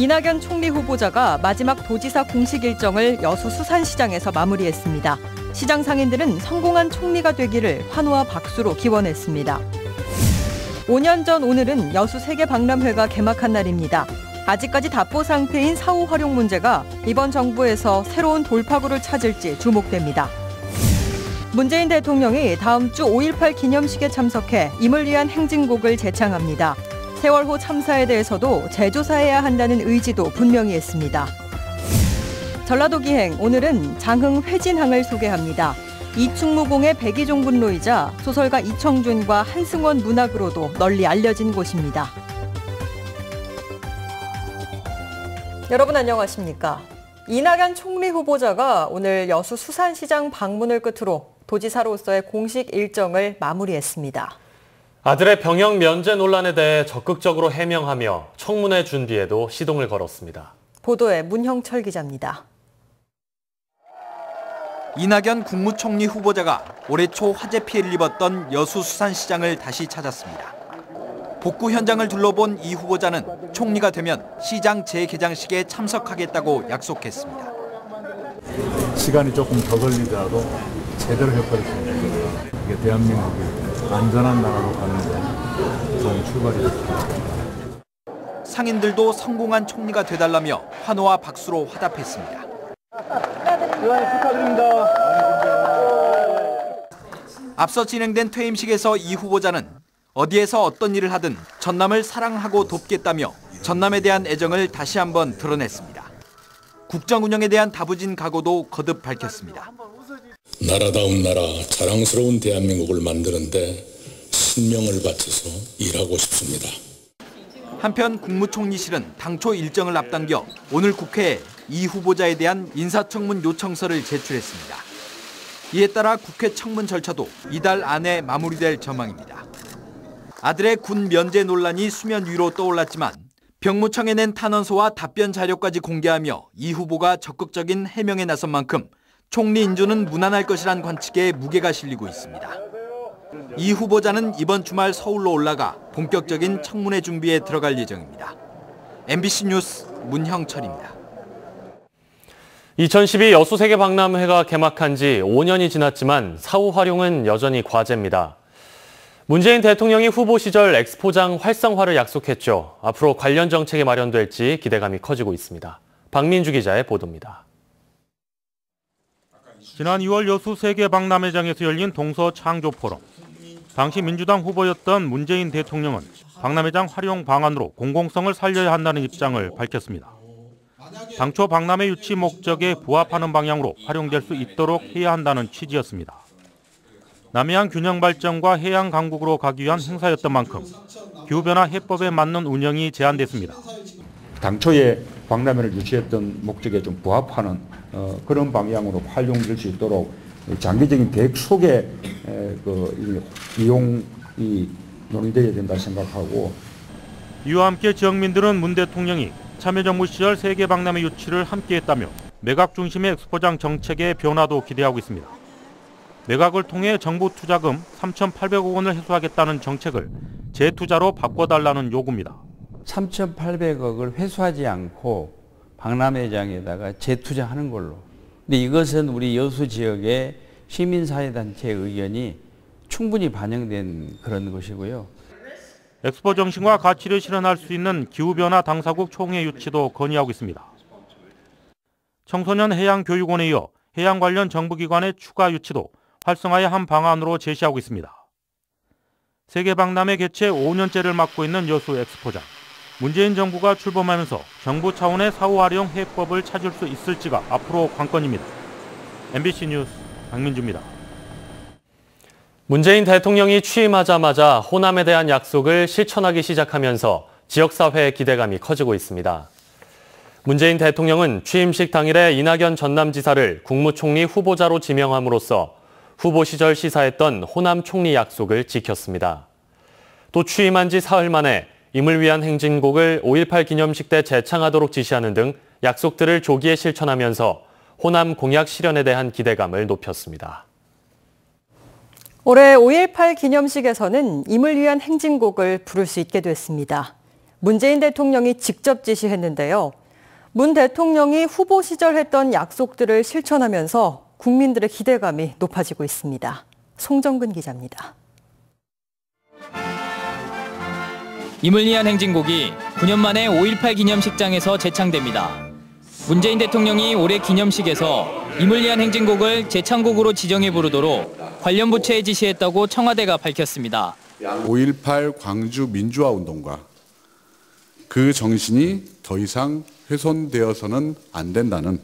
이낙연 총리 후보자가 마지막 도지사 공식 일정을 여수 수산시장에서 마무리했습니다. 시장 상인들은 성공한 총리가 되기를 환호와 박수로 기원했습니다. 5년 전 오늘은 여수 세계박람회가 개막한 날입니다. 아직까지 답보 상태인 사후 활용 문제가 이번 정부에서 새로운 돌파구를 찾을지 주목됩니다. 문재인 대통령이 다음 주 5.18 기념식에 참석해 임을 위한 행진곡을 제창합니다. 세월호 참사에 대해서도 재조사해야 한다는 의지도 분명히 했습니다. 전라도 기행, 오늘은 장흥 회진항을 소개합니다. 이충무공의 백이종 분로이자 소설가 이청준과 한승원 문학으로도 널리 알려진 곳입니다. 여러분 안녕하십니까? 이낙연 총리 후보자가 오늘 여수 수산시장 방문을 끝으로 도지사로서의 공식 일정을 마무리했습니다. 아들의 병역 면제 논란에 대해 적극적으로 해명하며 청문회 준비에도 시동을 걸었습니다. 보도에 문형철 기자입니다. 이낙연 국무총리 후보자가 올해 초 화재 피해를 입었던 여수 수산시장을 다시 찾았습니다. 복구 현장을 둘러본 이 후보자는 총리가 되면 시장 재개장식에 참석하겠다고 약속했습니다. 시간이 조금 더 걸리더라도 제대로 해버렸습니다. 이게 대한민국이 안전한 나라로 가는 데 좋은 출발이 됐습니다. 상인들도 성공한 총리가 되달라며 환호와 박수로 화답했습니다. 축하드립니다. 앞서 진행된 퇴임식에서 이 후보자는 어디에서 어떤 일을 하든 전남을 사랑하고 돕겠다며 전남에 대한 애정을 다시 한번 드러냈습니다. 국정 운영에 대한 다부진 각오도 거듭 밝혔습니다. 나라다운 나라, 자랑스러운 대한민국을 만드는 데 신명을 바쳐서 일하고 싶습니다. 한편 국무총리실은 당초 일정을 앞당겨 오늘 국회에 이 후보자에 대한 인사청문 요청서를 제출했습니다. 이에 따라 국회 청문 절차도 이달 안에 마무리될 전망입니다. 아들의 군 면제 논란이 수면 위로 떠올랐지만 병무청에 낸 탄원서와 답변 자료까지 공개하며 이 후보가 적극적인 해명에 나선 만큼 총리 인준은 무난할 것이란 관측에 무게가 실리고 있습니다. 이 후보자는 이번 주말 서울로 올라가 본격적인 청문회 준비에 들어갈 예정입니다. MBC 뉴스 문형철입니다. 2012 여수 세계박람회가 개막한 지 5년이 지났지만 사후 활용은 여전히 과제입니다. 문재인 대통령이 후보 시절 엑스포장 활성화를 약속했죠. 앞으로 관련 정책이 마련될지 기대감이 커지고 있습니다. 박민주 기자의 보도입니다. 지난 2월 여수 세계박람회장에서 열린 동서창조포럼. 당시 민주당 후보였던 문재인 대통령은 박람회장 활용 방안으로 공공성을 살려야 한다는 입장을 밝혔습니다. 당초 박람회 유치 목적에 부합하는 방향으로 활용될 수 있도록 해야 한다는 취지였습니다. 남해안 균형 발전과 해양 강국으로 가기 위한 행사였던 만큼 기후변화 해법에 맞는 운영이 제한됐습니다. 당초에 박람회를 유치했던 목적에 좀 부합하는 그런 방향으로 활용될 수 있도록 장기적인 계획 속에 이용이 논의되어야 된다 생각하고. 이와 함께 지역민들은 문 대통령이 참여정부 시절 세계박람회 유치를 함께했다며 매각 중심의 엑스포장 정책의 변화도 기대하고 있습니다. 매각을 통해 정부 투자금 3,800억 원을 회수하겠다는 정책을 재투자로 바꿔달라는 요구입니다. 3,800억을 회수하지 않고 박람회장에다가 재투자하는 걸로. 근데 이것은 우리 여수 지역의 시민사회단체의 의견이 충분히 반영된 그런 것이고요. 엑스포 정신과 가치를 실현할 수 있는 기후변화 당사국 총회 유치도 건의하고 있습니다. 청소년 해양교육원에 이어 해양 관련 정부기관의 추가 유치도 활성화의 한 방안으로 제시하고 있습니다. 세계박람회 개최 5년째를 맞고 있는 여수 엑스포장. 문재인 정부가 출범하면서 정부 차원의 사후 활용 해법을 찾을 수 있을지가 앞으로 관건입니다. MBC 뉴스 박민주입니다. 문재인 대통령이 취임하자마자 호남에 대한 약속을 실천하기 시작하면서 지역사회의 기대감이 커지고 있습니다. 문재인 대통령은 취임식 당일에 이낙연 전남지사를 국무총리 후보자로 지명함으로써 후보 시절 시사했던 호남 총리 약속을 지켰습니다. 또 취임한 지 사흘 만에 임을 위한 행진곡을 5.18 기념식 때 재창하도록 지시하는 등 약속들을 조기에 실천하면서 호남 공약 실현에 대한 기대감을 높였습니다. 올해 5.18 기념식에서는 임을 위한 행진곡을 부를 수 있게 됐습니다. 문재인 대통령이 직접 지시했는데요. 문 대통령이 후보 시절 했던 약속들을 실천하면서 국민들의 기대감이 높아지고 있습니다. 송정근 기자입니다. 이물리안 행진곡이 9년 만에 5.18 기념식장에서 재창됩니다. 문재인 대통령이 올해 기념식에서 이물리안 행진곡을 재창곡으로 지정해 부르도록 관련 부처에 지시했다고 청와대가 밝혔습니다. 5.18 광주 민주화운동과 그 정신이 더 이상 훼손되어서는 안 된다는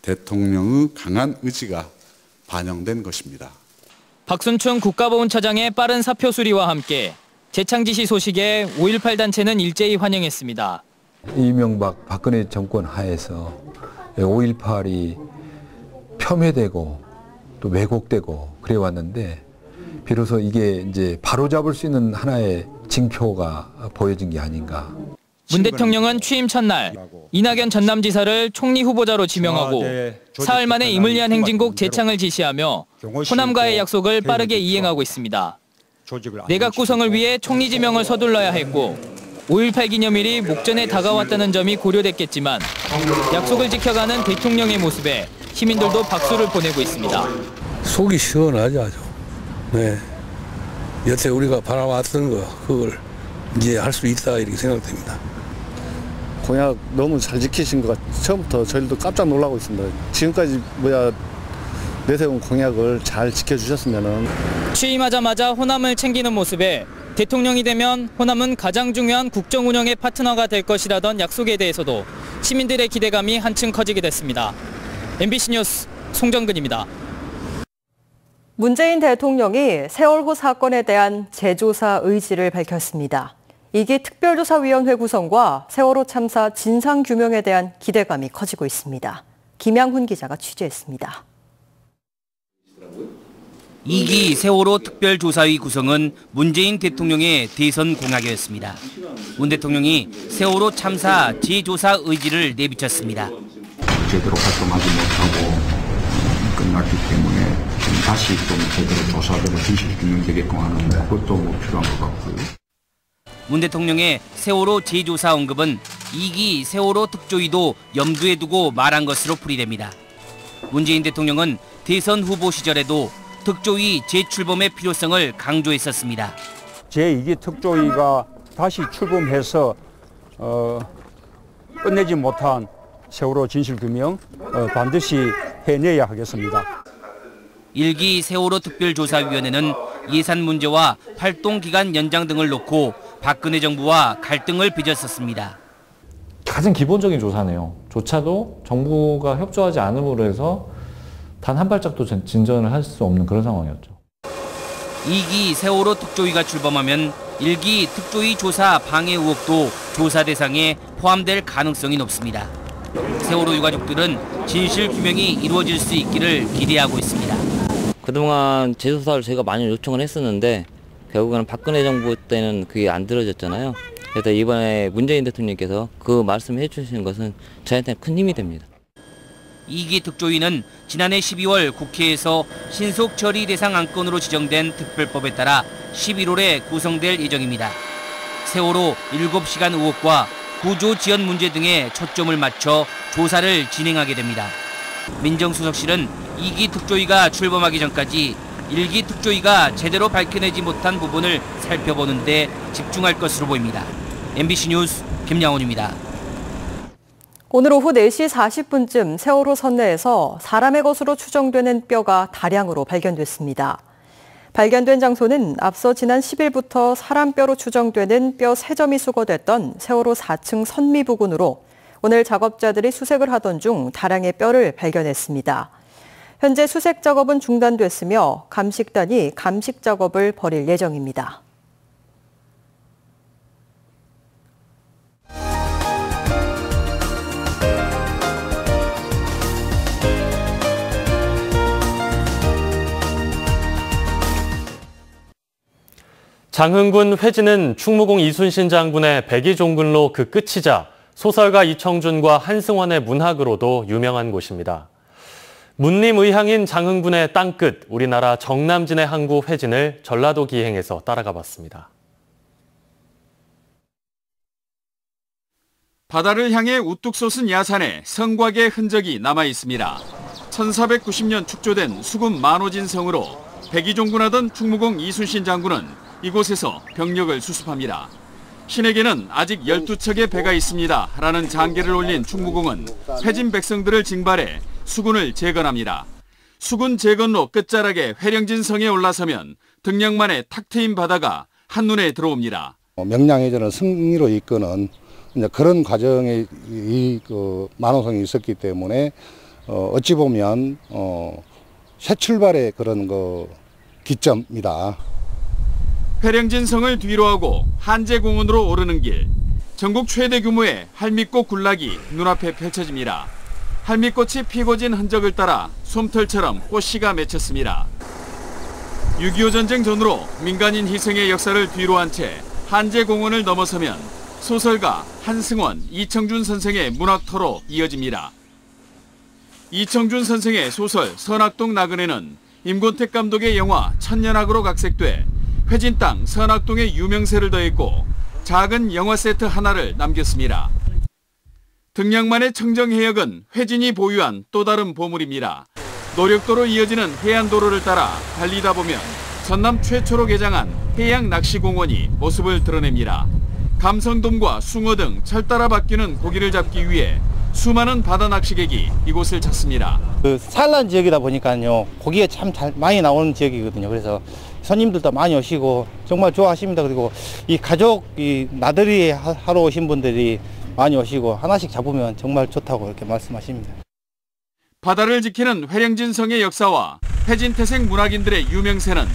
대통령의 강한 의지가 반영된 것입니다. 박순춘 국가보훈처장의 빠른 사표 수리와 함께 재창 지시 소식에 5.18 단체는 일제히 환영했습니다. 이명박 박근혜 정권 하에서 5.18이 폄훼되고 또 왜곡되고 그래 왔는데 비로소 이게 이제 바로잡을 수 있는 하나의 징표가 보여진 게 아닌가. 문 대통령은 취임 첫날 이낙연 전남지사를 총리 후보자로 지명하고 사흘 만에 이물리안 행진곡 재창을 지시하며 호남과의 약속을 빠르게 이행하고 있습니다. 내각 구성을 위해 총리 지명을 서둘러야 했고 5.18 기념일이 목전에 다가왔다는 점이 고려됐겠지만 약속을 지켜가는 대통령의 모습에 시민들도 박수를 보내고 있습니다. 속이 시원하죠, 아주. 네. 여태 우리가 바라왔던 거 그걸 이제 할 수 있다 이렇게 생각됩니다. 공약 너무 잘 지키신 것 같아요. 처음부터 저희도 깜짝 놀라고 있습니다. 지금까지 내세운 공약을 잘 지켜주셨으면은. 취임하자마자 호남을 챙기는 모습에 대통령이 되면 호남은 가장 중요한 국정 운영의 파트너가 될 것이라던 약속에 대해서도 시민들의 기대감이 한층 커지게 됐습니다. MBC 뉴스 송정근입니다. 문재인 대통령이 세월호 사건에 대한 재조사 의지를 밝혔습니다. 2기 특별조사위원회 구성과 세월호 참사 진상규명에 대한 기대감이 커지고 있습니다. 김양훈 기자가 취재했습니다. 2기 세월호 특별조사위 구성은 문재인 대통령의 대선 공약이었습니다. 문 대통령이 세월호 참사 재조사 의지를 내비쳤습니다. 제대로 활동하지 못하고 끝났기 때문에 다시 좀 제대로 조사되고 진실규명되게끔 하는 것도 필요한 것 같고요. 문 대통령의 세월호 재조사 언급은 2기 세월호 특조위도 염두에 두고 말한 것으로 풀이됩니다. 문재인 대통령은 대선 후보 시절에도 특조위 재출범의 필요성을 강조했었습니다. 제2기 특조위가 다시 출범해서 끝내지 못한 세월호 진실규명 반드시 해내야 하겠습니다. 1기 세월호 특별조사위원회는 예산 문제와 활동기간 연장 등을 놓고 박근혜 정부와 갈등을 빚었었습니다. 가장 기본적인 조사네요. 조차도 정부가 협조하지 않음으로 해서 단 한 발짝도 진전을 할 수 없는 그런 상황이었죠. 2기 세월호 특조위가 출범하면 1기 특조위 조사 방해 의혹도 조사 대상에 포함될 가능성이 높습니다. 세월호 유가족들은 진실 규명이 이루어질 수 있기를 기대하고 있습니다. 그동안 재조사를 저희가 많이 요청을 했었는데 결국에는 박근혜 정부 때는 그게 안 들어졌잖아요. 그래서 이번에 문재인 대통령께서 그 말씀을 해주시는 것은 저희한테는 큰 힘이 됩니다. 2기 특조위는 지난해 12월 국회에서 신속 처리 대상 안건으로 지정된 특별법에 따라 11월에 구성될 예정입니다. 세월호 7시간 의혹과 구조 지연 문제 등에 초점을 맞춰 조사를 진행하게 됩니다. 민정수석실은 2기 특조위가 출범하기 전까지 1기 특조위가 제대로 밝혀내지 못한 부분을 살펴보는 데 집중할 것으로 보입니다. MBC 뉴스 김양훈입니다. 오늘 오후 4시 40분쯤 세월호 선내에서 사람의 것으로 추정되는 뼈가 다량으로 발견됐습니다. 발견된 장소는 앞서 지난 10일부터 사람 뼈로 추정되는 뼈 3점이 수거됐던 세월호 4층 선미 부근으로 오늘 작업자들이 수색을 하던 중 다량의 뼈를 발견했습니다. 현재 수색 작업은 중단됐으며 감식단이 감식 작업을 벌일 예정입니다. 장흥군 회진은 충무공 이순신 장군의 백이종근로 그 끝이자 소설가 이청준과 한승원의 문학으로도 유명한 곳입니다. 문림의향인 장흥군의 땅끝, 우리나라 정남진의 항구 회진을 전라도 기행에서 따라가 봤습니다. 바다를 향해 우뚝 솟은 야산에 성곽의 흔적이 남아 있습니다. 1490년 축조된 수군 만호진성으로 백의종군하던 충무공 이순신 장군은 이곳에서 병력을 수습합니다. 신에게는 아직 12척의 배가 있습니다 라는 장계를 올린 충무공은 패진 백성들을 징발해 수군을 재건합니다. 수군 재건로 끝자락에 회령진성에 올라서면 등량만에 탁 트인 바다가 한눈에 들어옵니다. 명량해전을 승리로 이끄는 그런 과정에 만호성이 있었기 때문에 어찌 보면 새 출발의 그런 기점이다. 회령진성을 뒤로하고 한제공원으로 오르는 길. 전국 최대 규모의 할미꽃 군락이 눈앞에 펼쳐집니다. 할미꽃이 피고 진 흔적을 따라 솜털처럼 꽃씨가 맺혔습니다. 6.25 전쟁 전후로 민간인 희생의 역사를 뒤로한 채 한제공원을 넘어서면 소설가 한승원, 이청준 선생의 문학터로 이어집니다. 이청준 선생의 소설 선악동 나그네는 임권택 감독의 영화 천년악으로 각색돼 회진 땅 선악동의 유명세를 더했고 작은 영화 세트 하나를 남겼습니다. 등량만의 청정해역은 회진이 보유한 또 다른 보물입니다. 노력도로 이어지는 해안도로를 따라 달리다 보면 전남 최초로 개장한 해양낚시공원이 모습을 드러냅니다. 감성돔과 숭어 등 철 따라 바뀌는 고기를 잡기 위해 수많은 바다 낚시객이 이곳을 찾습니다. 산란 지역이다 보니까요, 고기가 참 많이 나오는 지역이거든요. 그래서 손님들도 많이 오시고 정말 좋아하십니다. 그리고 이 가족 나들이 하러 오신 분들이 많이 오시고 하나씩 잡으면 정말 좋다고 이렇게 말씀하십니다. 바다를 지키는 회령진성의 역사와 회진태생 문학인들의 유명세는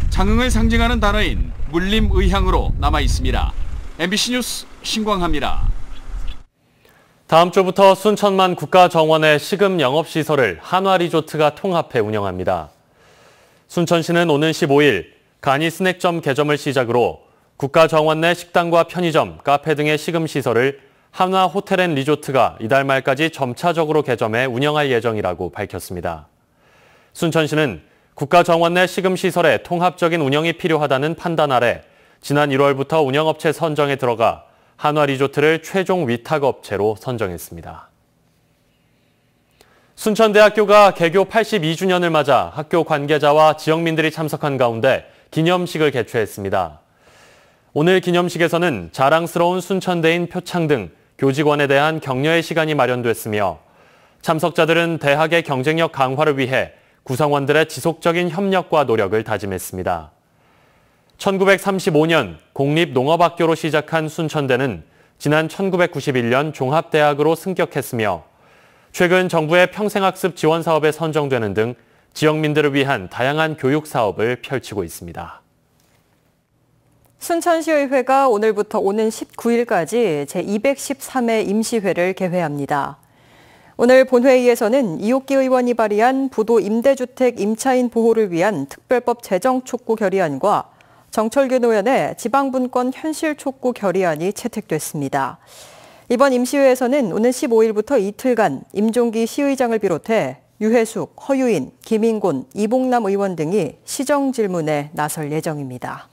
장흥을 상징하는 단어인 물림의향으로 남아 있습니다. MBC 뉴스 신광하입니다. 다음 주부터 순천만 국가정원의 식음 영업시설을 한화리조트가 통합해 운영합니다. 순천시는 오는 15일 간이 스낵점 개점을 시작으로 국가정원 내 식당과 편의점, 카페 등의 식음시설을 한화호텔앤리조트가 이달 말까지 점차적으로 개점해 운영할 예정이라고 밝혔습니다. 순천시는 국가정원 내 식음시설의 통합적인 운영이 필요하다는 판단 아래 지난 1월부터 운영업체 선정에 들어가 한화리조트를 최종 위탁업체로 선정했습니다. 순천대학교가 개교 82주년을 맞아 학교 관계자와 지역민들이 참석한 가운데 기념식을 개최했습니다. 오늘 기념식에서는 자랑스러운 순천대인 표창 등 교직원에 대한 격려의 시간이 마련됐으며 참석자들은 대학의 경쟁력 강화를 위해 구성원들의 지속적인 협력과 노력을 다짐했습니다. 1935년 공립농업학교로 시작한 순천대는 지난 1991년 종합대학으로 승격했으며 최근 정부의 평생학습 지원 사업에 선정되는 등 지역민들을 위한 다양한 교육 사업을 펼치고 있습니다. 순천시의회가 오늘부터 오는 19일까지 제213회 임시회를 개회합니다. 오늘 본회의에서는 이옥기 의원이 발의한 부도 임대주택 임차인 보호를 위한 특별법 제정 촉구 결의안과 정철균 의원의 지방분권 현실 촉구 결의안이 채택됐습니다. 이번 임시회에서는 오는 15일부터 이틀간 임종기 시의장을 비롯해 유해숙, 허유인, 김인곤, 이봉남 의원 등이 시정 질문에 나설 예정입니다.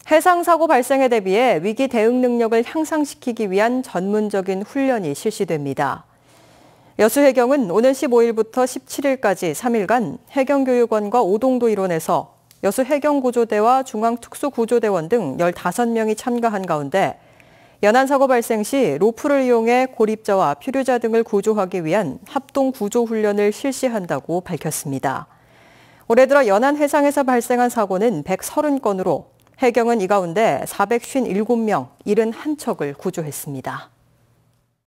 해상사고 발생에 대비해 위기 대응 능력을 향상시키기 위한 전문적인 훈련이 실시됩니다. 여수해경은 오늘 15일부터 17일까지 3일간 해경교육원과 오동도 일원에서 여수해경구조대와 중앙특수구조대원 등 15명이 참가한 가운데 연안사고 발생 시 로프를 이용해 고립자와 표류자 등을 구조하기 위한 합동구조훈련을 실시한다고 밝혔습니다. 올해 들어 연안 해상에서 발생한 사고는 130건으로 해경은 이 가운데 457명, 71척을 구조했습니다.